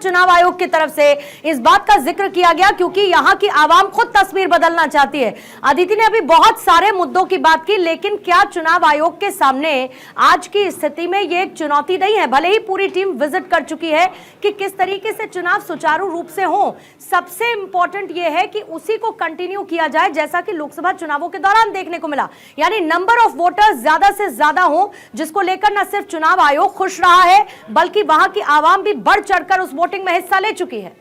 चुनाव आयोग की तरफ से इस बात का जिक्र किया गया क्योंकि यहां की आवाम खुद तस्वीर बदलना चाहती है। अदिति ने अभी बहुत सारे मुद्दों की बात की, लेकिन क्या चुनाव आयोग के सामने आज की स्थिति में यह एक चुनौती नहीं है? भले ही पूरी टीम विजिट कर चुकी है कि किस तरीके से चुनाव सुचारू रूप से हो, सबसे इंपॉर्टेंट यह है कि उसी को कंटिन्यू किया जाए जैसा कि लोकसभा चुनावों के दौरान देखने को मिला, यानी नंबर ऑफ वोटर्स ज्यादा से ज्यादा हो, जिसको लेकर न सिर्फ चुनाव आयोग खुश रहा है बल्कि वहां की आवाम भी बढ़ चढ़कर उस वोटिंग में हिस्सा ले चुकी है।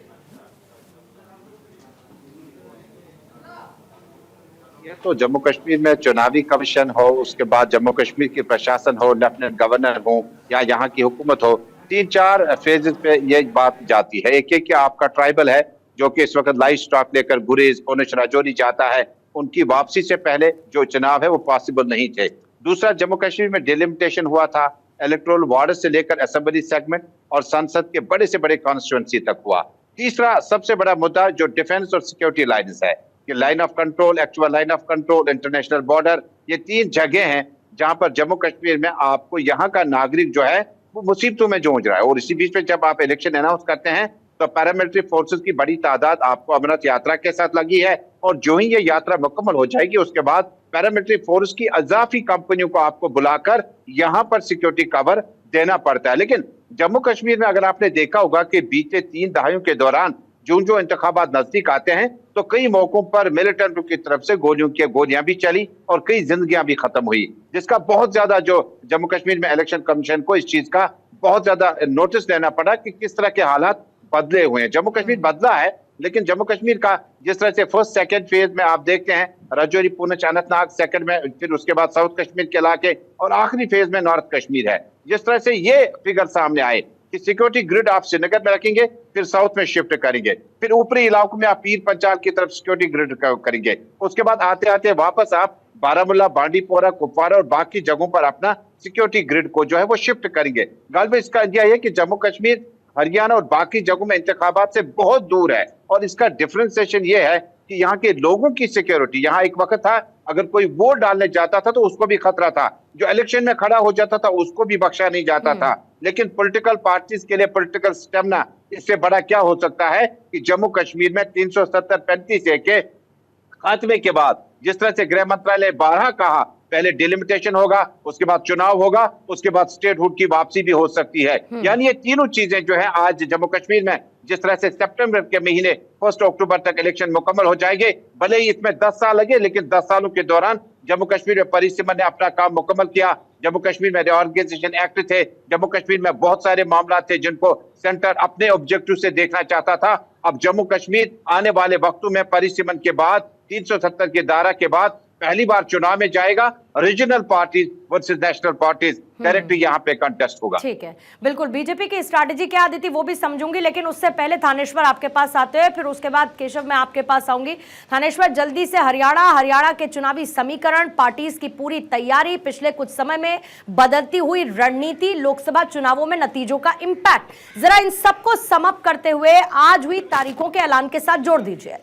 ये तो जम्मू कश्मीर में चुनावी कमीशन हो, उसके बाद जम्मू कश्मीर की प्रशासन हो, लेफ्टिनेंट गवर्नर हो या यहाँ की हुकूमत हो, 3-4 फेजेस पे ये बात जाती है। एक कि आपका ट्राइबल है जो कि इस वक्त लाइव स्टॉक लेकर गुरेज पुंछ राजौरी जाता है, उनकी वापसी से पहले जो चुनाव है वो पॉसिबल नहीं थे। दूसरा, जम्मू कश्मीर में डिलिमिटेशन हुआ था, इलेक्टोरल वार्ड से लेकर असेंबली सेगमेंट और संसद के बड़े से बड़े कॉन्स्टिट्यूंसी तक हुआ। तीसरा सबसे बड़ा मुद्दा जो डिफेंस और सिक्योरिटी लाइन्स है, कि line of control, actual line of control, international border, ये 3 जगह हैं जहां पर जम्मू कश्मीर में आपको यहाँ का नागरिक जो है वो मुसीबतों में जूझ रहा है। और इसी बीच में जब आप इलेक्शन अनाउंस करते हैं तो पैरामिलिट्री फोर्सेस की बड़ी तादाद आपको अमरनाथ यात्रा के साथ लगी है, और जो ही ये यात्रा मुकम्मल हो जाएगी उसके बाद पैरामिलिट्री फोर्स की अजाफी कंपनियों को आपको बुलाकर यहाँ पर सिक्योरिटी कवर देना पड़ता है। लेकिन जम्मू कश्मीर में अगर आपने देखा होगा कि बीते 3 दहाइयों के दौरान जो इंतखाबात नजदीक आते हैं तो कई मौकों पर मिलिटेंटों की तरफ से गोलियां भी चली और कई जिंदगियां भी खत्म हुई, जिसका बहुत ज्यादा जो जम्मू कश्मीर में इलेक्शन कमीशन को इस चीज का बहुत ज्यादा नोटिस लेना पड़ा कि किस तरह के हालात बदले हुए हैं। जम्मू कश्मीर बदला है, लेकिन जम्मू कश्मीर का जिस तरह से फर्स्ट सेकंड फेज में आप देखते हैं राजौरी पुंछ अनंतनाग, सेकंड में फिर उसके बाद साउथ कश्मीर के इलाके और आखिरी फेज में नॉर्थ कश्मीर है, जिस तरह से ये फिगर सामने आए कि सिक्योरिटी ग्रिड आप श्रीनगर में रखेंगे, फिर साउथ में शिफ्ट करेंगे, फिर ऊपरी इलाकों में आप पीर पंचाल की तरफ सिक्योरिटी ग्रिड करेंगे, उसके बाद आते आते वापस आप बारामूला, बांडीपोरा, कुपवारा और बाकी जगहों पर अपना सिक्योरिटी ग्रिड को जो है वो शिफ्ट करेंगे। गालिब इसका यह है कि जम्मू कश्मीर, हरियाणा और बाकी जगहों में इंतखाबात से बहुत दूर है, और इसका डिफरेंशिएशन ये है कि यहाँ के लोगों की सिक्योरिटी, यहाँ एक वक्त था अगर कोई वोट डालने जाता था तो उसको भी खतरा था, जो इलेक्शन में खड़ा हो जाता था उसको भी बख्शा नहीं जाता था। लेकिन पॉलिटिकल पार्टीज के लिए पॉलिटिकल स्टेमिना इससे बड़ा क्या हो सकता है कि जम्मू कश्मीर में 370-35 के खात्मे के बाद जिस तरह से गृह मंत्रालय 12 कहा, पहले डिलिमिटेशन होगा, उसके बाद चुनाव होगा, उसके बाद स्टेटहुड की वापसी भी हो सकती है। यानी ये तीनों चीजें जो है आज जम्मू कश्मीर में जिस तरह से सितंबर के महीने 1 अक्टूबर तक इलेक्शन मुकम्मल हो जाएंगे, भले ही इसमें 10 साल लगे, लेकिन 10 सालों के दौरान जम्मू कश्मीर में परिसीमन ने अपना काम मुकम्मल किया। जम्मू कश्मीर में रिऑर्गेनाइजेशन एक्ट थे, जम्मू कश्मीर में बहुत सारे मामला थे जिनको सेंटर अपने ऑब्जेक्टिव से देखना चाहता था। अब जम्मू कश्मीर आने वाले वक्तों में परिसीमन के बाद 370 के दायरा के बाद पहली बार चुनाव में जाएगा, regional parties versus national parties directly यहाँ पे कंटेस्ट होगा। ठीक है, बिल्कुल। बीजेपी की स्ट्रैटेजी क्या आती थी वो भी समझूंगी, लेकिन उससे पहले थानेश्वर आपके पास आते हैं, फिर उसके बाद केशव मैं आपके पास आऊंगी। थानेश्वर, जल्दी से हरियाणा के चुनावी समीकरण, पार्टीज की पूरी तैयारी, पिछले कुछ समय में बदलती हुई रणनीति, लोकसभा चुनावों में नतीजों का इंपैक्ट, जरा इन सबको सम अप करते हुए आज हुई तारीखों के ऐलान के साथ जोड़ दीजिए।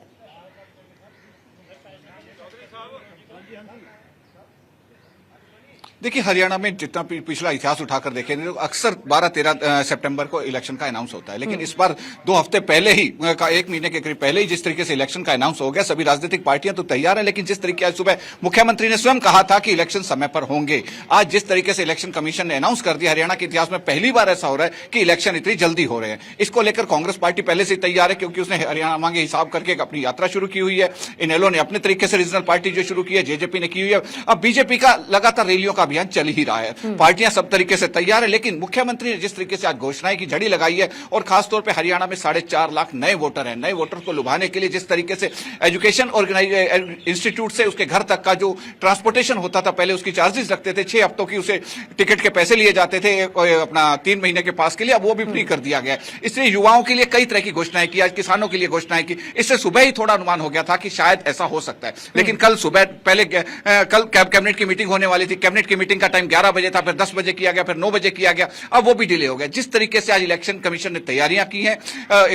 देखिए, हरियाणा में जितना पिछला इतिहास उठाकर देखें तो अक्सर 12-13 सितंबर को इलेक्शन का अनाउंस होता है, लेकिन इस बार 2 हफ्ते पहले ही, 1 महीने के करीब पहले ही जिस तरीके से इलेक्शन का अनाउंस हो गया, सभी राजनीतिक पार्टियां तो तैयार हैं, लेकिन जिस तरीके आज सुबह मुख्यमंत्री ने स्वयं कहा था कि इलेक्शन समय पर होंगे, आज जिस तरीके से इलेक्शन कमीशन ने अनाउंस कर दिया, हरियाणा के इतिहास में पहली बार ऐसा हो रहा है कि इलेक्शन इतनी जल्दी हो रहे हैं। इसको लेकर कांग्रेस पार्टी पहले से तैयार है, क्योंकि उसने हरियाणा के हिसाब करके अपनी यात्रा शुरू की हुई है। इनेलो ने अपने तरीके से रीजनल पार्टी जो शुरू की है, जेजेपी ने की हुई है, अब बीजेपी का लगातार रैलियों का अभियान चल ही रहा है। पार्टियां सब तरीके से तैयार है, लेकिन मुख्यमंत्री ने जिस तरीके से आज घोषणाएं की झड़ी लगाई है, और खासतौर पे हरियाणा में 4.5 लाख नए वोटर हैं, नए वोटर को लुभाने के लिए जिस तरीके से एजुकेशन इंस्टीट्यूट से उसके घर तक का जो ट्रांसपोर्टेशन होता था, पहले उसकी चार्जेस लगते थे, 6 हफ्तों की उसे टिकट के पैसे लिए जाते थे अपना 3 महीने के पास के लिए, अब वो भी फ्री कर दिया गया है। इसलिए युवाओं के लिए कई तरह की घोषणाएं की, आज किसानों के लिए घोषणाएं की। इससे सुबह ही थोड़ा अनुमान हो गया था कि शायद ऐसा हो सकता है, लेकिन कल सुबह पहले कल कैबिनेट की मीटिंग होने वाली थी, कैबिनेट की मीटिंग का टाइम 11 बजे था, फिर 10 बजे किया गया, फिर 9 बजे किया गया, अब वो भी डिले हो गया। जिस तरीके से आज इलेक्शन कमीशन ने तैयारियां की हैं,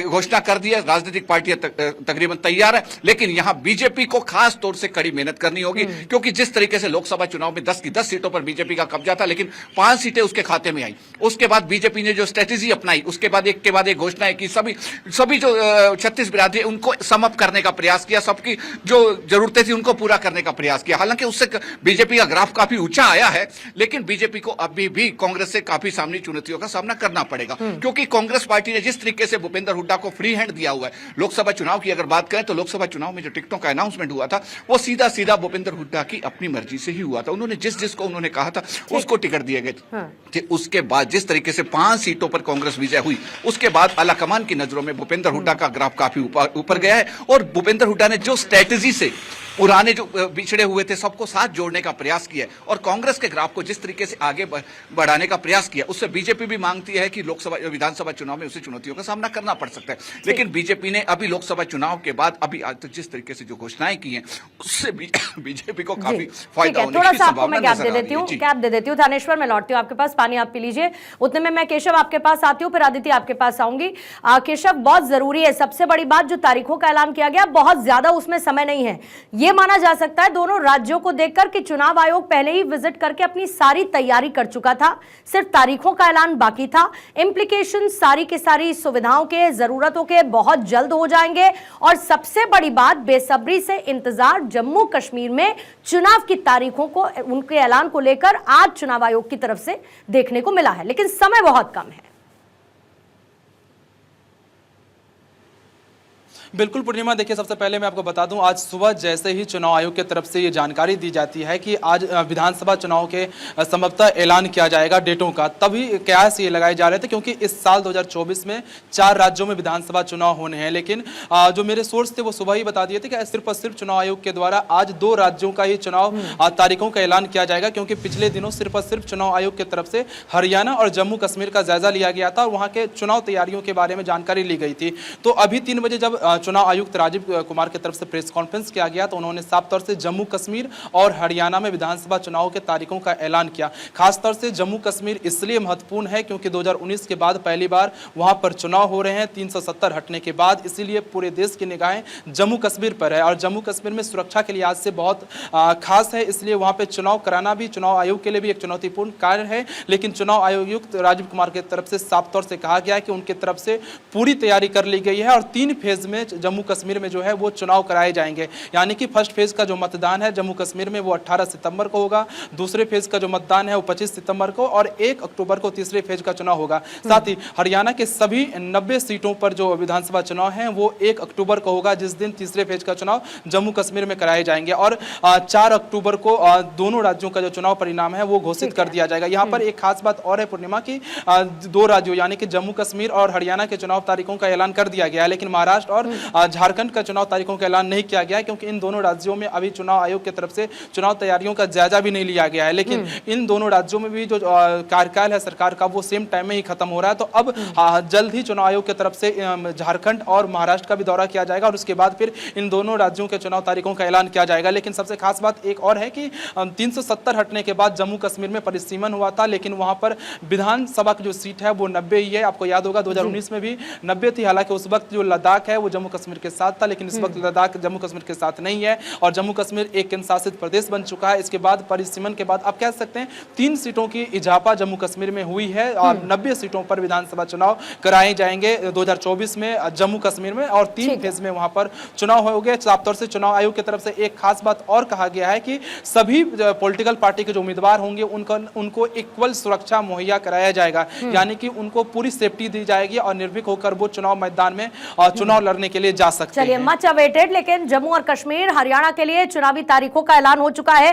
घोषणा कर दी है, राजनीतिक पार्टियां तकरीबन तैयार है, लेकिन यहां बीजेपी को खास तौर से कड़ी मेहनत करनी होगी, क्योंकि जिस तरीके से लोकसभा चुनाव में 10 की 10 सीटों पर बीजेपी का कब्जा था, लेकिन 5 सीटें उसके खाते में आई। उसके बाद बीजेपी ने जो स्ट्रेटेजी अपनाई, उसके बाद एक के बाद एक घोषणाएं की, सभी जो 36 बिरादरी उनको समअप करने का प्रयास किया, सबकी जो जरूरतें थी उनको पूरा करने का प्रयास किया। हालांकि उससे बीजेपी का ग्राफ काफी ऊंचा आया है, लेकिन बीजेपी को अभी भी कांग्रेस से काफी सामने चुनौतियों का सामना करना पड़ेगा, क्योंकि कांग्रेस पार्टी ने जिस तरीके से भूपेंद्र हुड्डा को फ्री हैंड दिया हुआ है। लोकसभा चुनाव की अगर बात करें तो लोकसभा चुनाव में जो टिकटों का अनाउंसमेंट हुआ था, वो सीधा सीधा भूपेंद्र हुड्डा की अपनी मर्जी से ही हुआ था। उन्होंने जिसको उन्होंने कहा था उसको टिकट दिए गए थे। उसके बाद जिस तरीके से 5 सीटों पर कांग्रेस विजय हुई, उसके बाद आलाकमान की नजरों में भूपेंद्र हुड्डा का ग्राफ काफी ऊपर गया है। और भूपेंद्र हुड्डा ने जो स्ट्रेटेजी से पुराने जो बिछड़े हुए थे सबको साथ जोड़ने का प्रयास किया और कांग्रेस के ग्राफ को जिस तरीके से आगे बढ़ाने का प्रयास किया, उससे बीजेपी भी मांगती है कि लोकसभा विधानसभा चुनाव में उसे चुनौतियों का सामना करना पड़ सकता है। लेकिन बीजेपी ने अभी लोकसभा चुनाव के बाद अभी आज तक जिस तरीके से जो घोषणाएं की हैं, उससे बीजेपी को काफी फायदा होने की संभावना नजर आ रही है। कैप दे देती हूँ। थानेश्वर, मैं लौटती हूँ आपके पास, पानी आप पी लीजिए। उतने में मैं केशव आपके पास आती हूँ, फिर आदित्य आपके पास आऊंगी। केशव, बहुत जरूरी है, सबसे बड़ी बात जो तारीखों का ऐलान किया गया, बहुत ज्यादा उसमें समय नहीं है। यह माना जा सकता है दोनों राज्यों को देखकर कि चुनाव आयोग पहले ही विजिट करके अपनी सारी तैयारी कर चुका था, सिर्फ तारीखों का ऐलान बाकी था। इंप्लीकेशन सारी की सारी सुविधाओं के, जरूरतों के बहुत जल्द हो जाएंगे। और सबसे बड़ी बात, बेसब्री से इंतजार जम्मू कश्मीर में चुनाव की तारीखों को, उनके ऐलान को लेकर आज चुनाव आयोग की तरफ से देखने को मिला है, लेकिन समय बहुत कम है। बिल्कुल पूर्णिमा, देखिए सबसे पहले मैं आपको बता दूं, आज सुबह जैसे ही चुनाव आयोग की तरफ से ये जानकारी दी जाती है कि आज विधानसभा चुनाव के संभवतः ऐलान किया जाएगा डेटों का, तभी कयास ये लगाए जा रहे थे, क्योंकि इस साल 2024 में 4 राज्यों में विधानसभा चुनाव होने हैं। लेकिन जो मेरे सोर्स थे वो सुबह ही बता दिए थे कि सिर्फ और सिर्फ चुनाव आयोग के द्वारा आज 2 राज्यों का ही चुनाव तारीखों का ऐलान किया जाएगा, क्योंकि पिछले दिनों सिर्फ और सिर्फ चुनाव आयोग की तरफ से हरियाणा और जम्मू कश्मीर का जायजा लिया गया था और वहां के चुनाव तैयारियों के बारे में जानकारी ली गई थी। तो अभी 3 बजे जब चुनाव आयुक्त राजीव कुमार की तरफ से प्रेस कॉन्फ्रेंस किया गया तो उन्होंने साफ तौर से जम्मू कश्मीर और हरियाणा में विधानसभा चुनाव के तारीखों का ऐलान किया। खासतौर से जम्मू कश्मीर इसलिए महत्वपूर्ण है क्योंकि 2019 के बाद पहली बार वहां पर चुनाव हो रहे हैं 370 हटने के बाद, इसीलिए पूरे देश की निगाहें जम्मू कश्मीर पर है और जम्मू कश्मीर में सुरक्षा के लिहाज से बहुत खास है, इसलिए वहां पर चुनाव कराना भी चुनाव आयोग के लिए भी एक चुनौतीपूर्ण कार्य है। लेकिन चुनाव आयुक्त राजीव कुमार की तरफ से साफ तौर से कहा गया है कि उनकी तरफ से पूरी तैयारी कर ली गई है और 3 फेज में जम्मू कश्मीर में जो है वो चुनाव कराए जाएंगे। यानी कि फर्स्ट फेज का जो मतदान है जम्मू कश्मीर में वो 18 सितंबर को होगा, दूसरे फेज का जो मतदान है वो 25 सितंबर को और 1 अक्टूबर को तीसरे फेज का चुनाव होगा। साथ ही हरियाणा के सभी 90 सीटों पर जो विधानसभा चुनाव है वो 1 अक्टूबर को होगा, जिस दिन तीसरे फेज का चुनाव जम्मू कश्मीर में कराए जाएंगे और 4 अक्टूबर को दोनों राज्यों का जो चुनाव परिणाम है वो घोषित कर दिया जाएगा। यहाँ पर एक खास बात और है पूर्णिमा की, 2 राज्यों यानी कि जम्मू कश्मीर और हरियाणा के चुनाव तारीखों का ऐलान कर दिया गया है, लेकिन महाराष्ट्र और झारखंड का चुनाव तारीखों का ऐलान नहीं किया गया है, क्योंकि इन दोनों राज्यों में अभी चुनाव आयोग की तरफ से चुनाव तैयारियों का जायजा भी नहीं लिया गया है। लेकिन इन दोनों राज्यों में भी जो कार्यकाल है सरकार का वो सेम टाइम में ही खत्म हो रहा है, तो अब जल्द ही चुनाव आयोग की तरफ से झारखंड और महाराष्ट्र का भी दौरा किया जाएगा और उसके बाद फिर इन दोनों राज्यों के चुनाव तारीखों का ऐलान किया जाएगा। लेकिन सबसे खास बात एक और है कि 370 हटने के बाद जम्मू कश्मीर में परिसीमन हुआ था, लेकिन वहां पर विधानसभा की जो सीट है वो 90 ही है। आपको याद होगा 2019 में भी 90 थी, हालांकि उस वक्त जो लद्दाख है वो जम्मू कश्मीर के साथ था, लेकिन इस वक्त लद्दाख जम्मू कश्मीर के साथ नहीं है और जम्मू कश्मीर एक केंद्र शासित प्रदेश बन चुका है। इसके बाद परिसीमन के बाद आप कह सकते हैं 3 सीटों की इजाफा जम्मू कश्मीर में हुई है और 90 सीटों पर विधानसभा चुनाव कराए जाएंगे 2024 में जम्मू कश्मीर में और 3 फेज में वहां पर चुनाव होंगे। साफ तौर से चुनाव आयोग की तरफ से एक खास बात और कहा गया है कि सभी पॉलिटिकल पार्टी के जो उम्मीदवार होंगे उनको इक्वल सुरक्षा मुहैया कराया जाएगा, यानी कि उनको पूरी सेफ्टी दी जाएगी और निर्भीक होकर वो चुनाव मैदान में चुनाव लड़ने के लिए जा सकते हैं। चलिए, मच अवेटेड, लेकिन जम्मू और कश्मीर, हरियाणा के लिए चुनावी तारीखों का ऐलान हो चुका है।